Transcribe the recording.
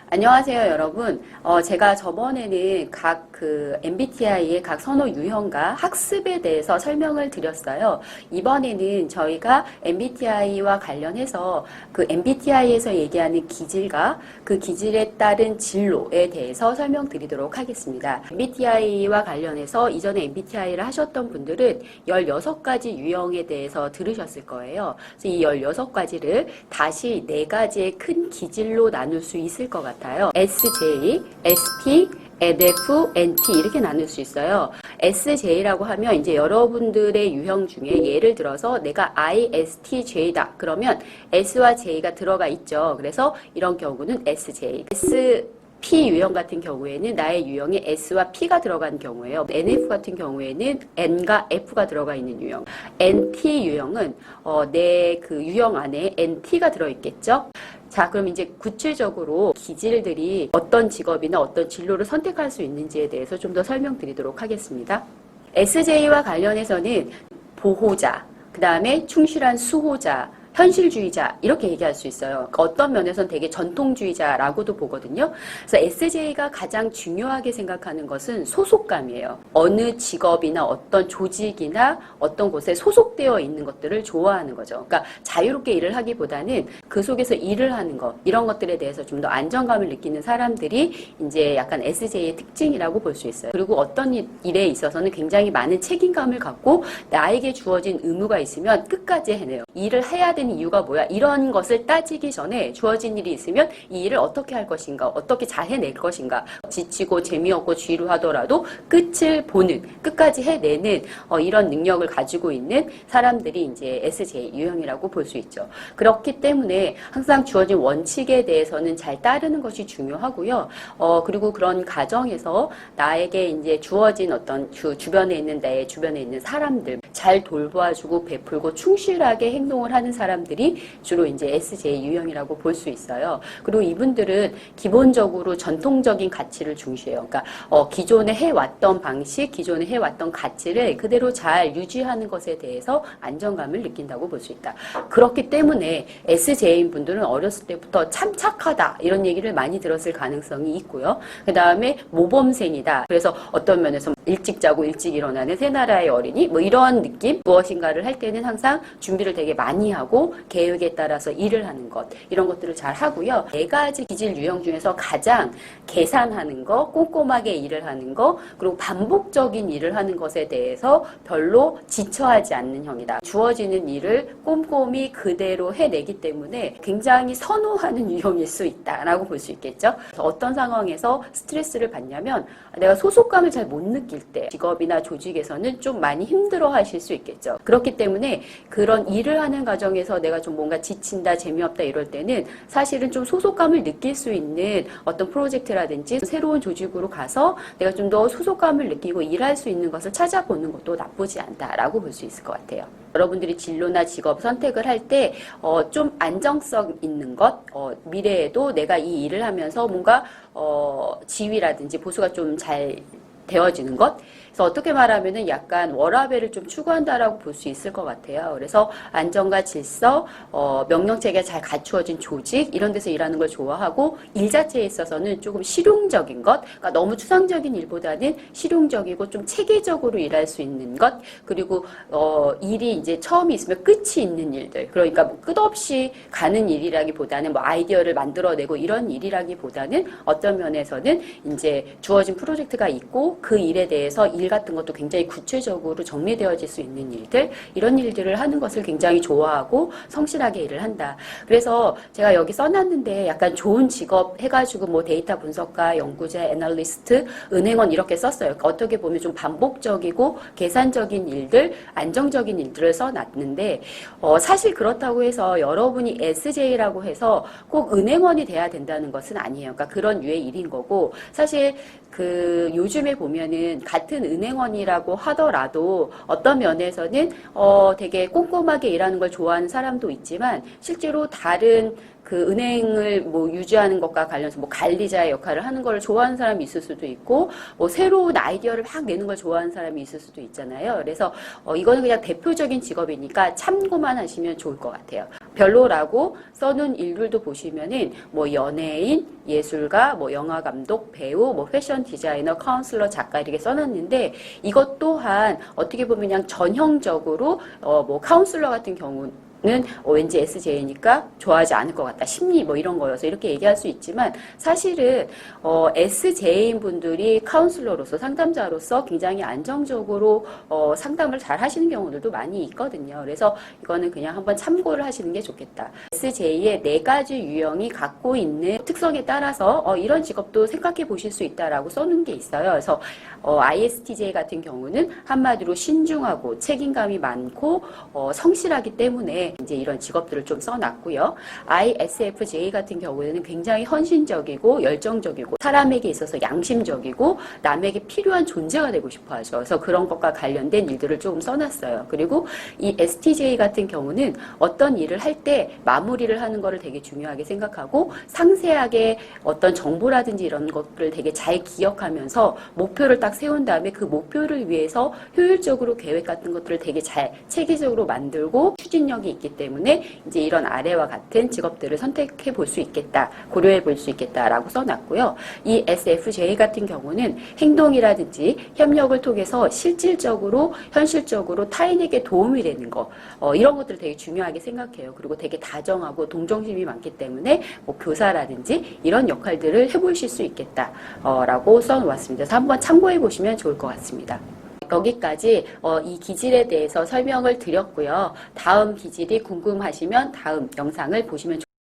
안녕하세요, 여러분. 제가 저번에는 각 MBTI의 각 선호 유형과 학습에 대해서 설명을 드렸어요. 이번에는 저희가 MBTI와 관련해서 그 MBTI에서 얘기하는 기질과 그 기질에 따른 진로에 대해서 설명드리도록 하겠습니다. MBTI와 관련해서 이전에 MBTI를 하셨던 분들은 16가지 유형에 대해서 들으셨을 거예요. 그래서 이 16가지를 다시 4가지의 큰 기질로 나눌 수 있을 것 같아요. SJ, SP, NF, NT 이렇게 나눌 수 있어요. SJ라고 하면 이제 여러분들의 유형 중에 예를 들어서 내가 ISTJ다. 그러면 S와 J가 들어가 있죠. 그래서 이런 경우는 SJ. P 유형 같은 경우에는 나의 유형에 S와 P가 들어간 경우예요. NF 같은 경우에는 N과 F가 들어가 있는 유형. NT 유형은 내 그 유형 안에 NT가 들어있겠죠. 자, 그럼 이제 구체적으로 기질들이 어떤 직업이나 어떤 진로를 선택할 수 있는지에 대해서 좀 더 설명드리도록 하겠습니다. SJ와 관련해서는 보호자, 그 다음에 충실한 수호자, 현실주의자 이렇게 얘기할 수 있어요. 어떤 면에서는 되게 전통주의자라고도 보거든요. 그래서 SJ가 가장 중요하게 생각하는 것은 소속감이에요. 어느 직업이나 어떤 조직이나 어떤 곳에 소속되어 있는 것들을 좋아하는 거죠. 그러니까 자유롭게 일을 하기보다는 그 속에서 일을 하는 것, 이런 것들에 대해서 좀 더 안정감을 느끼는 사람들이 이제 약간 SJ의 특징이라고 볼 수 있어요. 그리고 어떤 일에 있어서는 굉장히 많은 책임감을 갖고 나에게 주어진 의무가 있으면 끝까지 해내요. 일을 해야 되는 이유가 뭐야? 이런 것을 따지기 전에 주어진 일이 있으면 이 일을 어떻게 할 것인가, 어떻게 잘 해낼 것인가, 지치고 재미없고 지루하더라도 끝을 보는, 끝까지 해내는 이런 능력을 가지고 있는 사람들이 이제 SJ 유형이라고 볼 수 있죠. 그렇기 때문에 항상 주어진 원칙에 대해서는 잘 따르는 것이 중요하고요. 그리고 그런 가정에서 나에게 이제 주어진 어떤 주변에 있는 내 주변에 있는 사람들 잘 돌봐주고 베풀고 충실하게 행동을 하는 사람들이 주로 이제 SJ 유형이라고 볼 수 있어요. 그리고 이분들은 기본적으로 전통적인 가치를 중시해요. 그러니까 기존에 해왔던 방식, 기존에 해왔던 가치를 그대로 잘 유지하는 것에 대해서 안정감을 느낀다고 볼 수 있다. 그렇기 때문에 SJ인 분들은 어렸을 때부터 참 착하다 이런 얘기를 많이 들었을 가능성이 있고요. 그 다음에 모범생이다. 그래서 어떤 면에서 일찍 자고 일찍 일어나는 새나라의 어린이 뭐 이런 느낌, 무엇인가를 할 때는 항상 준비를 되게 많이 하고 계획에 따라서 일을 하는 것, 이런 것들을 잘 하고요. 4가지 기질 유형 중에서 가장 계산하는 거, 꼼꼼하게 일을 하는 거, 그리고 반복적인 일을 하는 것에 대해서 별로 지쳐하지 않는 형이다. 주어지는 일을 꼼꼼히 그대로 해내기 때문에 굉장히 선호하는 유형일 수 있다라고 볼 수 있겠죠. 어떤 상황에서 스트레스를 받냐면 내가 소속감을 잘 못 느낄 때 직업이나 조직에서는 좀 많이 힘들어 하실 수 있겠죠. 그렇기 때문에 그런 일을 하는 과정에서 내가 좀 뭔가 지친다, 재미없다 이럴 때는 사실은 좀 소속감을 느낄 수 있는 어떤 프로젝트라든지 새로운 조직으로 가서 내가 좀 더 소속감을 느끼고 일할 수 있는 것을 찾아보는 것도 나쁘지 않다라고 볼 수 있을 것 같아요. 여러분들이 진로나 직업 선택을 할 때 좀 안정성 있는 것, 미래에도 내가 이 일을 하면서 뭔가 지위라든지 보수가 좀 잘 되어지는 것. 그래서 어떻게 말하면은 약간 워라밸을 좀 추구한다라고 볼 수 있을 것 같아요. 그래서 안정과 질서, 명령체계가 잘 갖추어진 조직 이런 데서 일하는 걸 좋아하고 일 자체에 있어서는 조금 실용적인 것, 그러니까 너무 추상적인 일보다는 실용적이고 좀 체계적으로 일할 수 있는 것, 그리고 일이 이제 처음이 있으면 끝이 있는 일들. 그러니까 뭐 끝없이 가는 일이라기보다는 뭐 아이디어를 만들어내고 이런 일이라기보다는 어떤 면에서는 이제 주어진 프로젝트가 있고 그 일에 대해서 일 같은 것도 굉장히 구체적으로 정리되어질 수 있는 일들, 이런 일들을 하는 것을 굉장히 좋아하고 성실하게 일을 한다. 그래서 제가 여기 써놨는데 약간 좋은 직업 해가지고 뭐 데이터 분석가, 연구자, 애널리스트, 은행원 이렇게 썼어요. 그러니까 어떻게 보면 좀 반복적이고 계산적인 일들, 안정적인 일들을 써놨는데 사실 그렇다고 해서 여러분이 SJ라고 해서 꼭 은행원이 돼야 된다는 것은 아니에요. 그러니까 그런 류의 일인 거고 사실 그 요즘에 보면은 같은 은행원이라고 하더라도 어떤 면에서는 되게 꼼꼼하게 일하는 걸 좋아하는 사람도 있지만 실제로 다른 그 은행을 뭐 유지하는 것과 관련해서 뭐 관리자의 역할을 하는 걸 좋아하는 사람이 있을 수도 있고, 뭐 새로운 아이디어를 막 내는 걸 좋아하는 사람이 있을 수도 있잖아요. 그래서 이거는 그냥 대표적인 직업이니까 참고만 하시면 좋을 것 같아요. 별로라고 써놓은 일들도 보시면은 뭐 연예인, 예술가, 뭐 영화 감독, 배우, 뭐 패션 디자이너, 카운슬러, 작가 이렇게 써놨는데, 이것 또한 어떻게 보면 그냥 전형적으로 뭐 카운슬러 같은 경우는 왠지 SJ니까 좋아하지 않을 것 같다. 심리 뭐 이런 거여서 이렇게 얘기할 수 있지만, 사실은 SJ인 분들이 카운슬러로서, 상담자로서 굉장히 안정적으로 상담을 잘 하시는 경우들도 많이 있거든요. 그래서 이거는 그냥 한번 참고를 하시는 게 좋겠다. SJ의 4가지 유형이 갖고 있는 특성에 따라서 이런 직업도 생각해 보실 수 있다라고 써놓은 게 있어요. 그래서 ISTJ 같은 경우는 한마디로 신중하고 책임감이 많고 성실하기 때문에 이제 이런 직업들을 좀 써놨고요. ISFJ 같은 경우에는 굉장히 헌신적이고 열정적이고 사람에게 있어서 양심적이고 남에게 필요한 존재가 되고 싶어 하죠. 그래서 그런 것과 관련된 일들을 조금 써놨어요. 그리고 이 STJ 같은 경우는 어떤 일을 할 때 마무리를 하는 거를 되게 중요하게 생각하고, 상세하게 어떤 정보라든지 이런 것들을 되게 잘 기억하면서 목표를 딱 세운 다음에 그 목표를 위해서 효율적으로 계획 같은 것들을 되게 잘 체계적으로 만들고 추진력이 있기 때문에 이제 이런 아래와 같은 직업들을 선택해 볼 수 있겠다, 고려해 볼 수 있겠다라고 써놨고요. 이 SFJ 같은 경우는 행동이라든지 협력을 통해서 실질적으로 현실적으로 타인에게 도움이 되는 거, 이런 것들을 되게 중요하게 생각해요. 그리고 되게 다정하고 동정심이 많기 때문에 뭐 교사라든지 이런 역할들을 해보실 수 있겠다라고 써놓았습니다. 그래서 한번 참고해 보시면 좋을 것 같습니다. 여기까지 이 기질에 대해서 설명을 드렸고요. 다음 기질이 궁금하시면 다음 영상을 보시면 좋겠습니다.